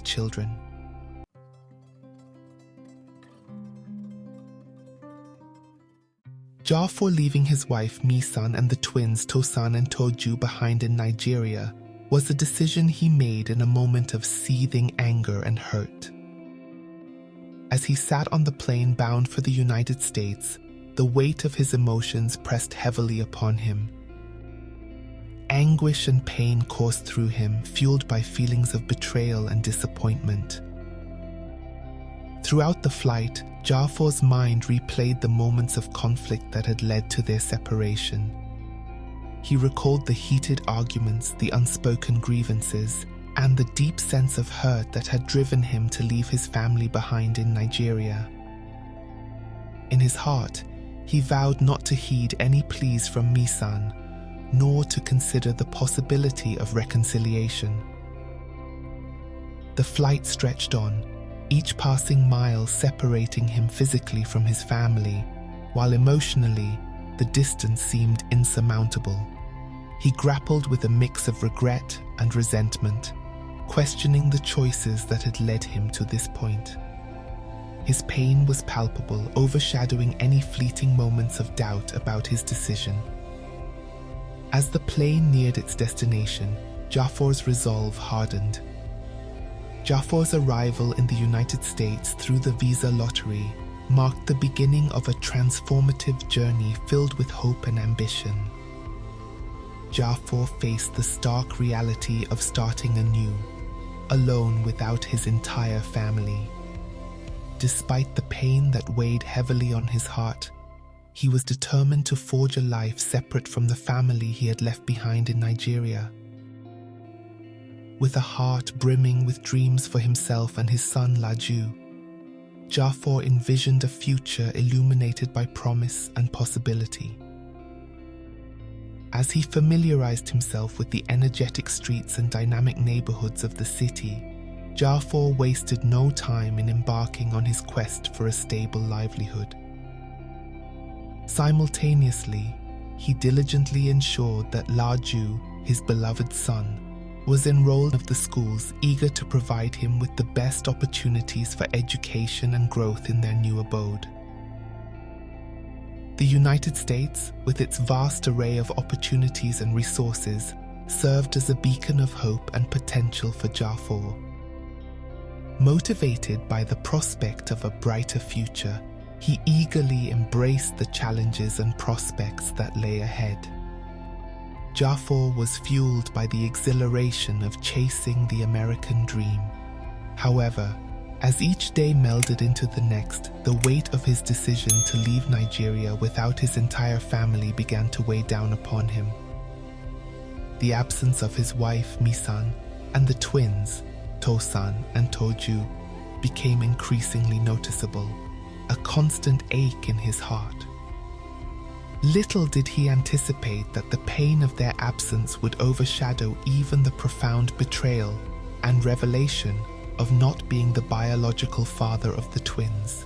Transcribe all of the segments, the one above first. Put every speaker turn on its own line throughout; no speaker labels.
the children. Jafor leaving his wife Misan and the twins Tosan and Toju behind in Nigeria was a decision he made in a moment of seething anger and hurt. As he sat on the plane bound for the United States, the weight of his emotions pressed heavily upon him. Anguish and pain coursed through him, fueled by feelings of betrayal and disappointment. Throughout the flight, Jafor's mind replayed the moments of conflict that had led to their separation. He recalled the heated arguments, the unspoken grievances, and the deep sense of hurt that had driven him to leave his family behind in Nigeria. In his heart, he vowed not to heed any pleas from Misan, nor to consider the possibility of reconciliation. The flight stretched on, each passing mile separating him physically from his family, while emotionally, the distance seemed insurmountable. He grappled with a mix of regret and resentment, questioning the choices that had led him to this point. His pain was palpable, overshadowing any fleeting moments of doubt about his decision. As the plane neared its destination, Jafor's resolve hardened. Jafor's arrival in the United States through the visa lottery marked the beginning of a transformative journey filled with hope and ambition. Jafor faced the stark reality of starting anew, alone without his entire family. Despite the pain that weighed heavily on his heart, he was determined to forge a life separate from the family he had left behind in Nigeria. With a heart brimming with dreams for himself and his son Laju, Jafor envisioned a future illuminated by promise and possibility. As he familiarized himself with the energetic streets and dynamic neighborhoods of the city, Jafor wasted no time in embarking on his quest for a stable livelihood. Simultaneously, he diligently ensured that Laju, his beloved son, was enrolled in the schools eager to provide him with the best opportunities for education and growth in their new abode. The United States, with its vast array of opportunities and resources, served as a beacon of hope and potential for Jafor. Motivated by the prospect of a brighter future, he eagerly embraced the challenges and prospects that lay ahead. Jafor was fueled by the exhilaration of chasing the American dream. However, as each day melded into the next, the weight of his decision to leave Nigeria without his entire family began to weigh down upon him. The absence of his wife, Misan, and the twins, Tosan and Toju, became increasingly noticeable, a constant ache in his heart. Little did he anticipate that the pain of their absence would overshadow even the profound betrayal and revelation of not being the biological father of the twins.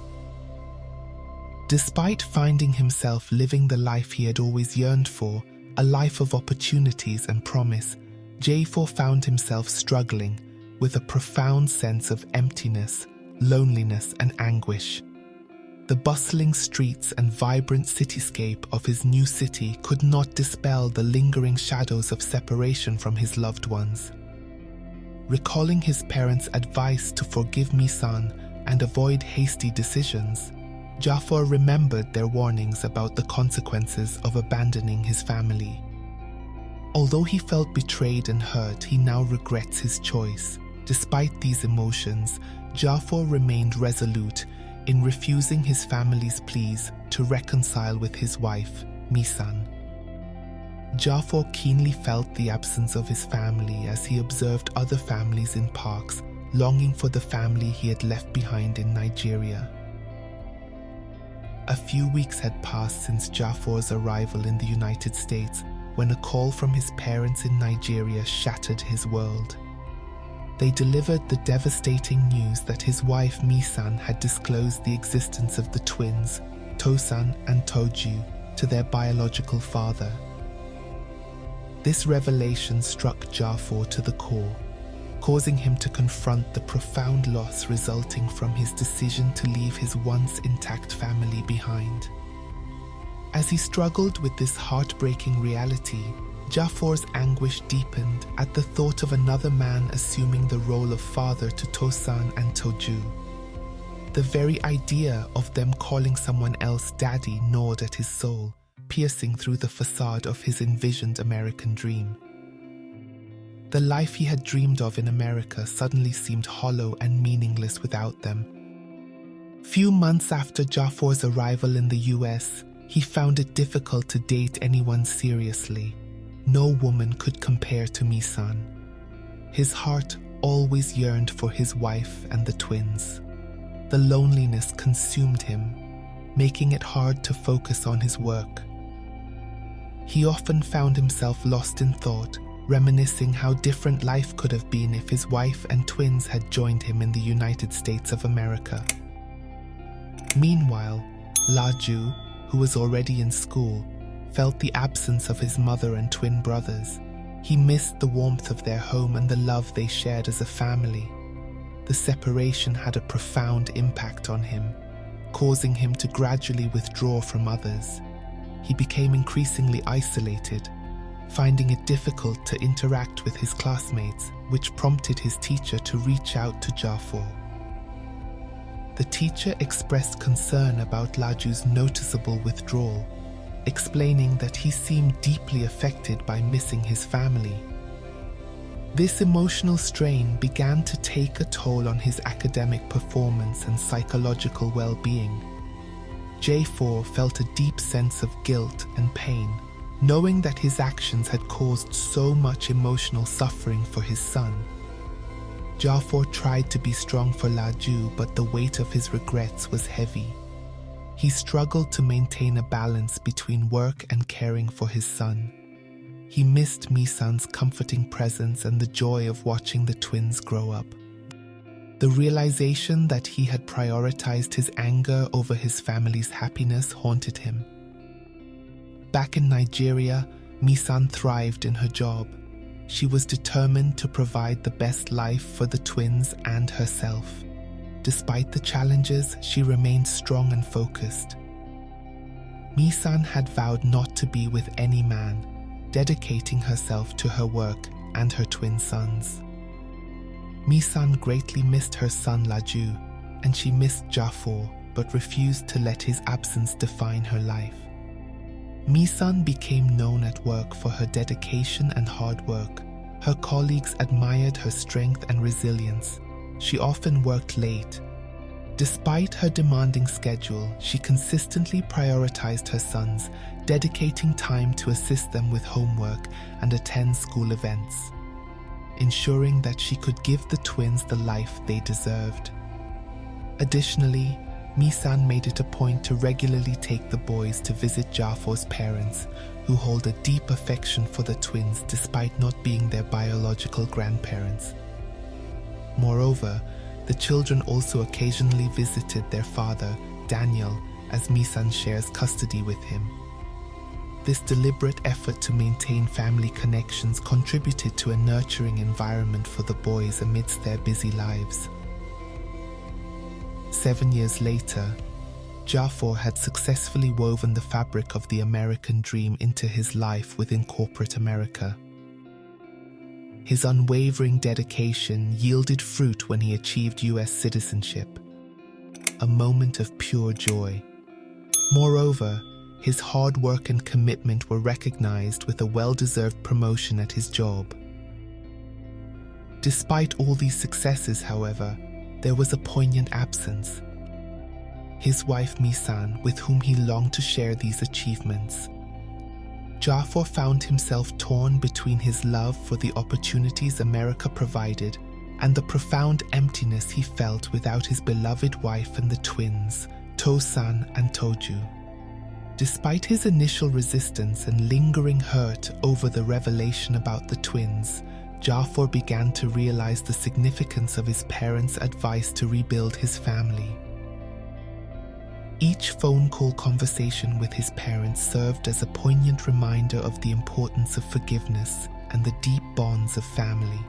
Despite finding himself living the life he had always yearned for, a life of opportunities and promise, Jafor found himself struggling with a profound sense of emptiness, loneliness, and anguish. The bustling streets and vibrant cityscape of his new city could not dispel the lingering shadows of separation from his loved ones. Recalling his parents' advice to forgive Misan and avoid hasty decisions, Jafor remembered their warnings about the consequences of abandoning his family. Although he felt betrayed and hurt, he now regrets his choice. Despite these emotions, Jafor remained resolute in refusing his family's pleas to reconcile with his wife, Misan. Jafor keenly felt the absence of his family as he observed other families in parks, longing for the family he had left behind in Nigeria. A few weeks had passed since Jafor's arrival in the United States when a call from his parents in Nigeria shattered his world. They delivered the devastating news that his wife Misan had disclosed the existence of the twins, Tosan and Toju, to their biological father. This revelation struck Jafor to the core, causing him to confront the profound loss resulting from his decision to leave his once intact family behind. As he struggled with this heartbreaking reality, Jafor's anguish deepened at the thought of another man assuming the role of father to Tosan and Toju. The very idea of them calling someone else daddy gnawed at his soul, piercing through the facade of his envisioned American dream. The life he had dreamed of in America suddenly seemed hollow and meaningless without them. Few months after Jafor's arrival in the US, he found it difficult to date anyone seriously. No woman could compare to Misan. His heart always yearned for his wife and the twins. The loneliness consumed him, making it hard to focus on his work. He often found himself lost in thought, reminiscing how different life could have been if his wife and twins had joined him in the United States of America. Meanwhile, Laju, who was already in school, felt the absence of his mother and twin brothers. He missed the warmth of their home and the love they shared as a family. The separation had a profound impact on him, causing him to gradually withdraw from others. He became increasingly isolated, finding it difficult to interact with his classmates, which prompted his teacher to reach out to Jafor. The teacher expressed concern about Laju's noticeable withdrawal, explaining that he seemed deeply affected by missing his family. This emotional strain began to take a toll on his academic performance and psychological well-being. Jafor felt a deep sense of guilt and pain, knowing that his actions had caused so much emotional suffering for his son. Jafor tried to be strong for Laju, but the weight of his regrets was heavy. He struggled to maintain a balance between work and caring for his son. He missed Misan's comforting presence and the joy of watching the twins grow up. The realization that he had prioritized his anger over his family's happiness haunted him. Back in Nigeria, Misan thrived in her job. She was determined to provide the best life for the twins and herself. Despite the challenges, she remained strong and focused. Misan had vowed not to be with any man, dedicating herself to her work and her twin sons. Misan greatly missed her son Laju, and she missed Jafor, but refused to let his absence define her life. Misan became known at work for her dedication and hard work. Her colleagues admired her strength and resilience. She often worked late. Despite her demanding schedule, she consistently prioritized her sons, dedicating time to assist them with homework and attend school events, ensuring that she could give the twins the life they deserved. Additionally, Misan made it a point to regularly take the boys to visit Jafor's parents, who hold a deep affection for the twins despite not being their biological grandparents. Moreover, the children also occasionally visited their father, Daniel, as Misan shares custody with him. This deliberate effort to maintain family connections contributed to a nurturing environment for the boys amidst their busy lives. 7 years later, Jafor had successfully woven the fabric of the American dream into his life within corporate America. His unwavering dedication yielded fruit when he achieved US citizenship, a moment of pure joy. Moreover, his hard work and commitment were recognized with a well-deserved promotion at his job. Despite all these successes, however, there was a poignant absence. His wife Misan, with whom he longed to share these achievements. Jafor found himself torn between his love for the opportunities America provided and the profound emptiness he felt without his beloved wife and the twins, Tosan and Toju. Despite his initial resistance and lingering hurt over the revelation about the twins, Jafor began to realize the significance of his parents' advice to rebuild his family. Each phone call conversation with his parents served as a poignant reminder of the importance of forgiveness and the deep bonds of family.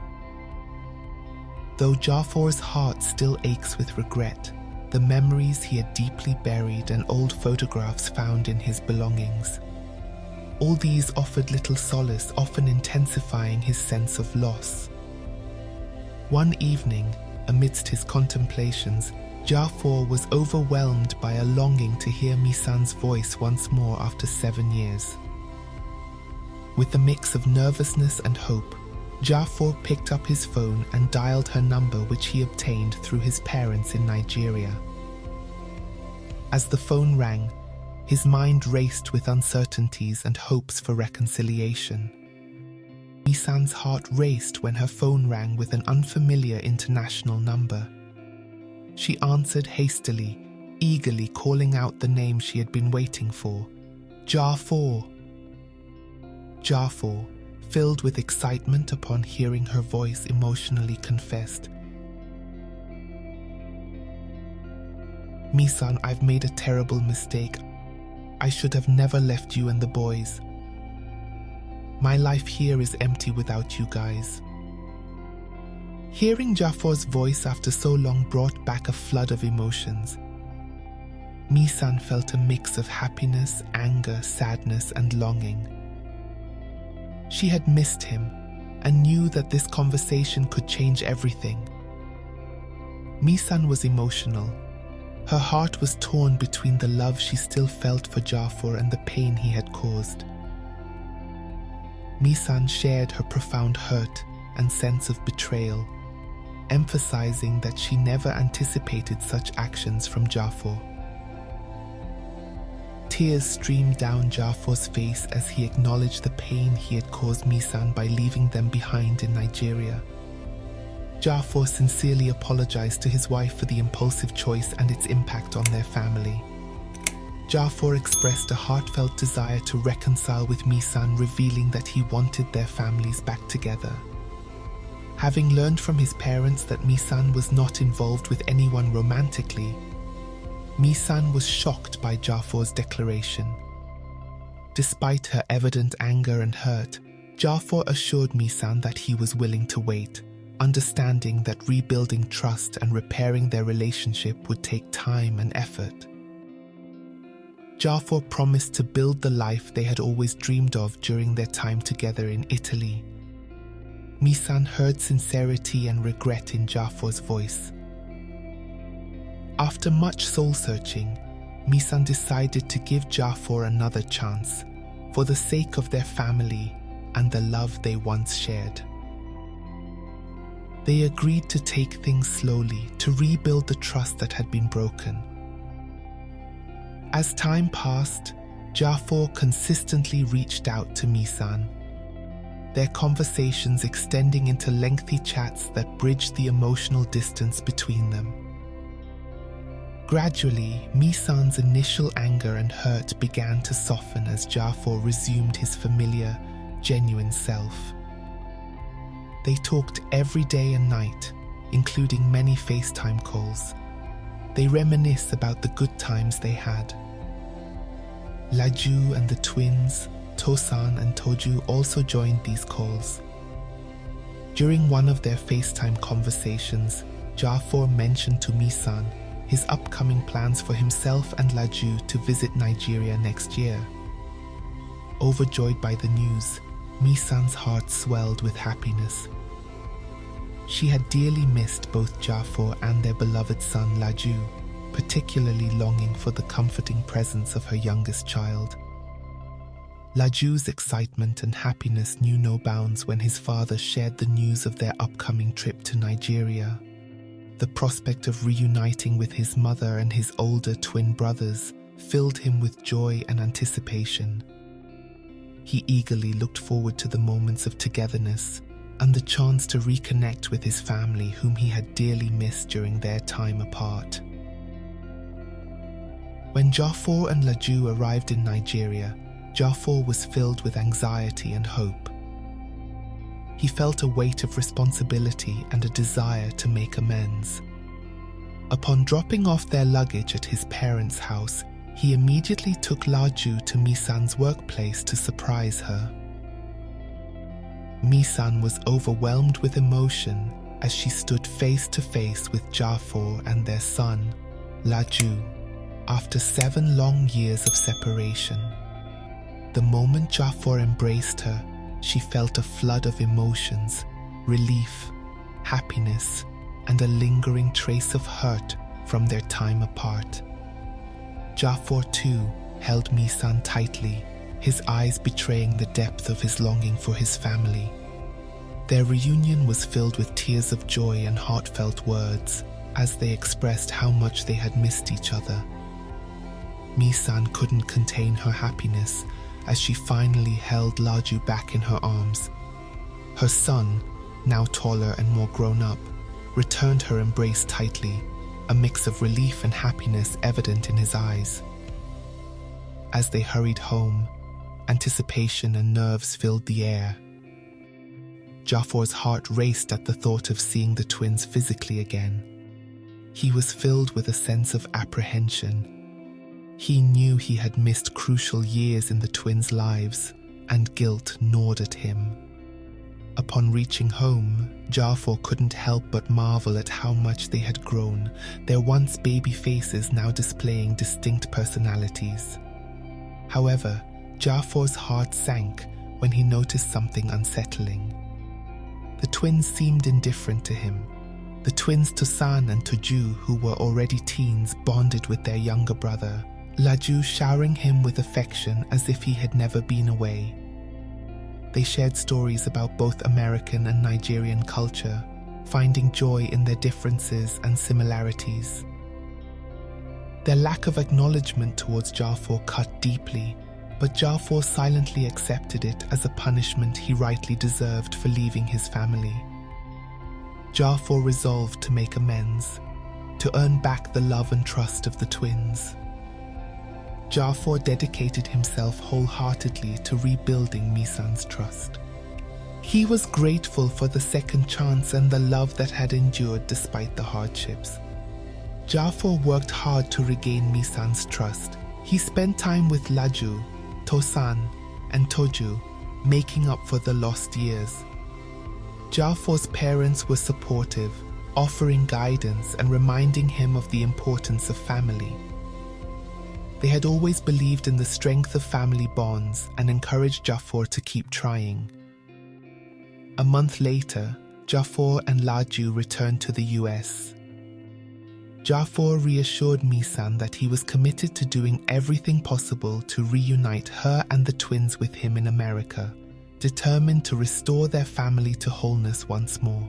Though Jafor's heart still aches with regret, the memories he had deeply buried and old photographs found in his belongings. All these offered little solace, often intensifying his sense of loss. One evening, amidst his contemplations, Jafor was overwhelmed by a longing to hear Misan's voice once more after 7 years. With a mix of nervousness and hope, Jafor picked up his phone and dialed her number, which he obtained through his parents in Nigeria. As the phone rang, his mind raced with uncertainties and hopes for reconciliation. Misan's heart raced when her phone rang with an unfamiliar international number. She answered hastily, eagerly calling out the name she had been waiting for. Jafor. Jafor, filled with excitement upon hearing her voice, emotionally confessed, "Misan, I've made a terrible mistake. I should have never left you and the boys. My life here is empty without you guys." Hearing Jafor's voice after so long brought back a flood of emotions. Misan felt a mix of happiness, anger, sadness, and longing. She had missed him and knew that this conversation could change everything. Misan was emotional. Her heart was torn between the love she still felt for Jafor and the pain he had caused. Misan shared her profound hurt and sense of betrayal, emphasizing that she never anticipated such actions from Jafor. Tears streamed down Jafor's face as he acknowledged the pain he had caused Misan by leaving them behind in Nigeria. Jafor sincerely apologized to his wife for the impulsive choice and its impact on their family. Jafor expressed a heartfelt desire to reconcile with Misan, revealing that he wanted their families back together. Having learned from his parents that Misan was not involved with anyone romantically, Misan was shocked by Jafor's declaration. Despite her evident anger and hurt, Jafor assured Misan that he was willing to wait, understanding that rebuilding trust and repairing their relationship would take time and effort. Jafor promised to build the life they had always dreamed of during their time together in Italy. Misan heard sincerity and regret in Jafor's voice. After much soul-searching, Misan decided to give Jafor another chance, for the sake of their family and the love they once shared. They agreed to take things slowly to rebuild the trust that had been broken. As time passed, Jafor consistently reached out to Misan, their conversations extending into lengthy chats that bridged the emotional distance between them. Gradually, Misan's initial anger and hurt began to soften as Jafor resumed his familiar, genuine self. They talked every day and night, including many FaceTime calls. They reminisce about the good times they had. Laju and the twins, Tosan and Toju, also joined these calls. During one of their FaceTime conversations, Jafor mentioned to Misan his upcoming plans for himself and Laju to visit Nigeria next year. Overjoyed by the news, Misan's heart swelled with happiness. She had dearly missed both Jafor and their beloved son Laju, particularly longing for the comforting presence of her youngest child. Laju's excitement and happiness knew no bounds when his father shared the news of their upcoming trip to Nigeria. The prospect of reuniting with his mother and his older twin brothers filled him with joy and anticipation. He eagerly looked forward to the moments of togetherness and the chance to reconnect with his family, whom he had dearly missed during their time apart. When Jafor and Laju arrived in Nigeria, Jafor was filled with anxiety and hope. He felt a weight of responsibility and a desire to make amends. Upon dropping off their luggage at his parents' house, he immediately took Laju to Misan's workplace to surprise her. Misan was overwhelmed with emotion as she stood face to face with Jafor and their son, Laju, after 7 long years of separation. The moment Jafor embraced her, she felt a flood of emotions, relief, happiness, and a lingering trace of hurt from their time apart. Jafor too held Misan tightly, his eyes betraying the depth of his longing for his family. Their reunion was filled with tears of joy and heartfelt words as they expressed how much they had missed each other. Misan couldn't contain her happiness as she finally held Laju back in her arms. Her son, now taller and more grown up, returned her embrace tightly, a mix of relief and happiness evident in his eyes. As they hurried home, anticipation and nerves filled the air. Jafor's heart raced at the thought of seeing the twins physically again. He was filled with a sense of apprehension. He knew he had missed crucial years in the twins' lives, and guilt gnawed at him. Upon reaching home, Jafor couldn't help but marvel at how much they had grown, their once baby faces now displaying distinct personalities. However, Jafor's heart sank when he noticed something unsettling. The twins seemed indifferent to him. The twins Tosan and Toju, who were already teens, bonded with their younger brother, Laju, showering him with affection as if he had never been away. They shared stories about both American and Nigerian culture, finding joy in their differences and similarities. Their lack of acknowledgement towards Jafor cut deeply, but Jafor silently accepted it as a punishment he rightly deserved for leaving his family. Jafor resolved to make amends, to earn back the love and trust of the twins. Jafor dedicated himself wholeheartedly to rebuilding Misan's trust. He was grateful for the second chance and the love that had endured despite the hardships. Jafor worked hard to regain Misan's trust. He spent time with Laju, Tosan, and Toju, making up for the lost years. Jafor's parents were supportive, offering guidance and reminding him of the importance of family. They had always believed in the strength of family bonds and encouraged Jafor to keep trying. A month later, Jafor and Laju returned to the US. Jafor reassured Misan that he was committed to doing everything possible to reunite her and the twins with him in America, determined to restore their family to wholeness once more.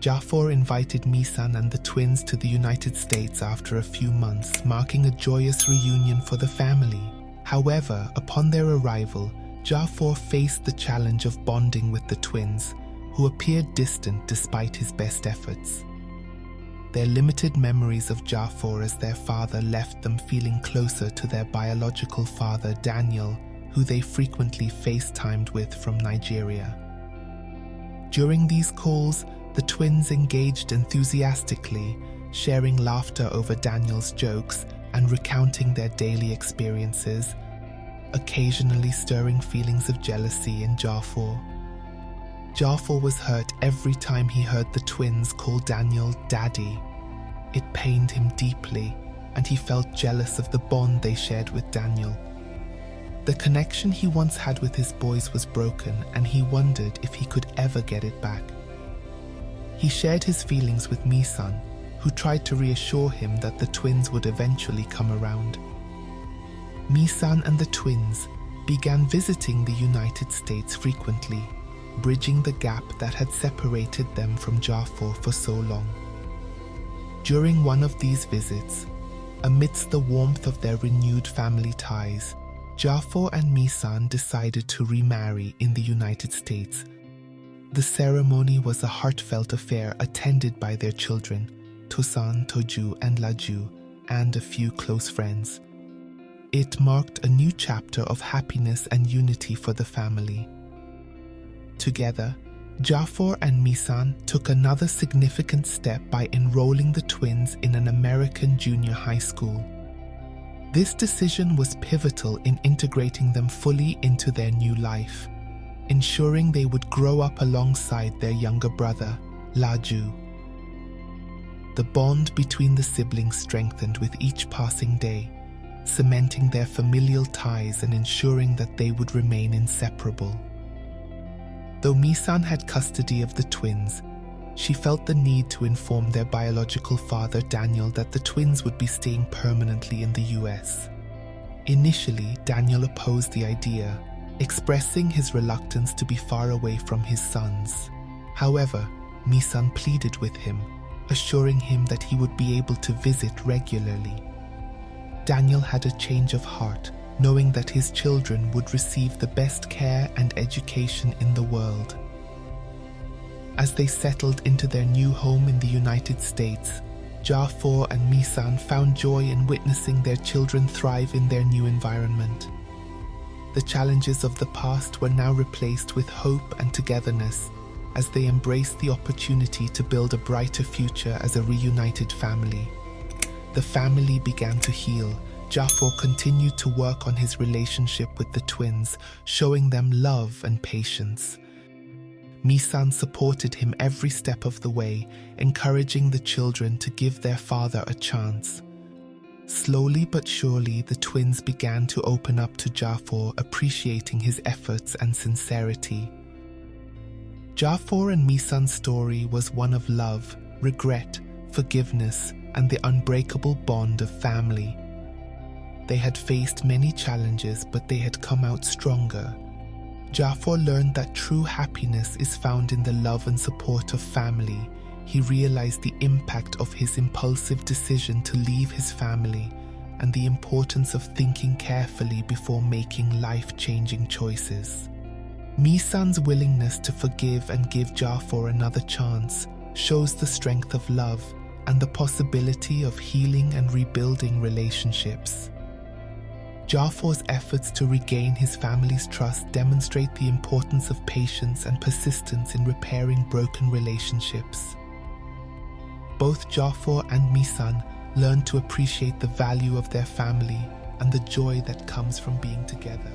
Jafor invited Misan and the twins to the United States after a few months, marking a joyous reunion for the family. However, upon their arrival, Jafor faced the challenge of bonding with the twins, who appeared distant despite his best efforts. Their limited memories of Jafor as their father left them feeling closer to their biological father, Daniel, who they frequently FaceTimed with from Nigeria. During these calls, the twins engaged enthusiastically, sharing laughter over Daniel's jokes and recounting their daily experiences, occasionally stirring feelings of jealousy in Jafor. Jafor was hurt every time he heard the twins call Daniel Daddy. It pained him deeply, and he felt jealous of the bond they shared with Daniel. The connection he once had with his boys was broken, and he wondered if he could ever get it back. He shared his feelings with Misan, who tried to reassure him that the twins would eventually come around. Misan and the twins began visiting the United States frequently, bridging the gap that had separated them from Jafor for so long. During one of these visits, amidst the warmth of their renewed family ties, Jafor and Misan decided to remarry in the United States. The ceremony was a heartfelt affair attended by their children, Tosan, Toju, and Laju, and a few close friends. It marked a new chapter of happiness and unity for the family. Together, Jafor and Misan took another significant step by enrolling the twins in an American junior high school. This decision was pivotal in integrating them fully into their new life. ensuring they would grow up alongside their younger brother, Laju. The bond between the siblings strengthened with each passing day, cementing their familial ties and ensuring that they would remain inseparable. Though Misan had custody of the twins, she felt the need to inform their biological father Daniel that the twins would be staying permanently in the US. Initially, Daniel opposed the idea, expressing his reluctance to be far away from his sons. However, Misan pleaded with him, assuring him that he would be able to visit regularly. Daniel had a change of heart, knowing that his children would receive the best care and education in the world. As they settled into their new home in the United States, Jafor and Misan found joy in witnessing their children thrive in their new environment. The challenges of the past were now replaced with hope and togetherness as they embraced the opportunity to build a brighter future as a reunited family. The family began to heal. Jafor continued to work on his relationship with the twins, showing them love and patience. Misan supported him every step of the way, encouraging the children to give their father a chance. Slowly but surely, the twins began to open up to Jafor, appreciating his efforts and sincerity. Jafor and Misan's story was one of love, regret, forgiveness, and the unbreakable bond of family. They had faced many challenges, but they had come out stronger. Jafor learned that true happiness is found in the love and support of family. He realized the impact of his impulsive decision to leave his family and the importance of thinking carefully before making life-changing choices. Misan's willingness to forgive and give Jafor another chance shows the strength of love and the possibility of healing and rebuilding relationships. Jafor's efforts to regain his family's trust demonstrate the importance of patience and persistence in repairing broken relationships. Both Jafor and Misan learned to appreciate the value of their family and the joy that comes from being together.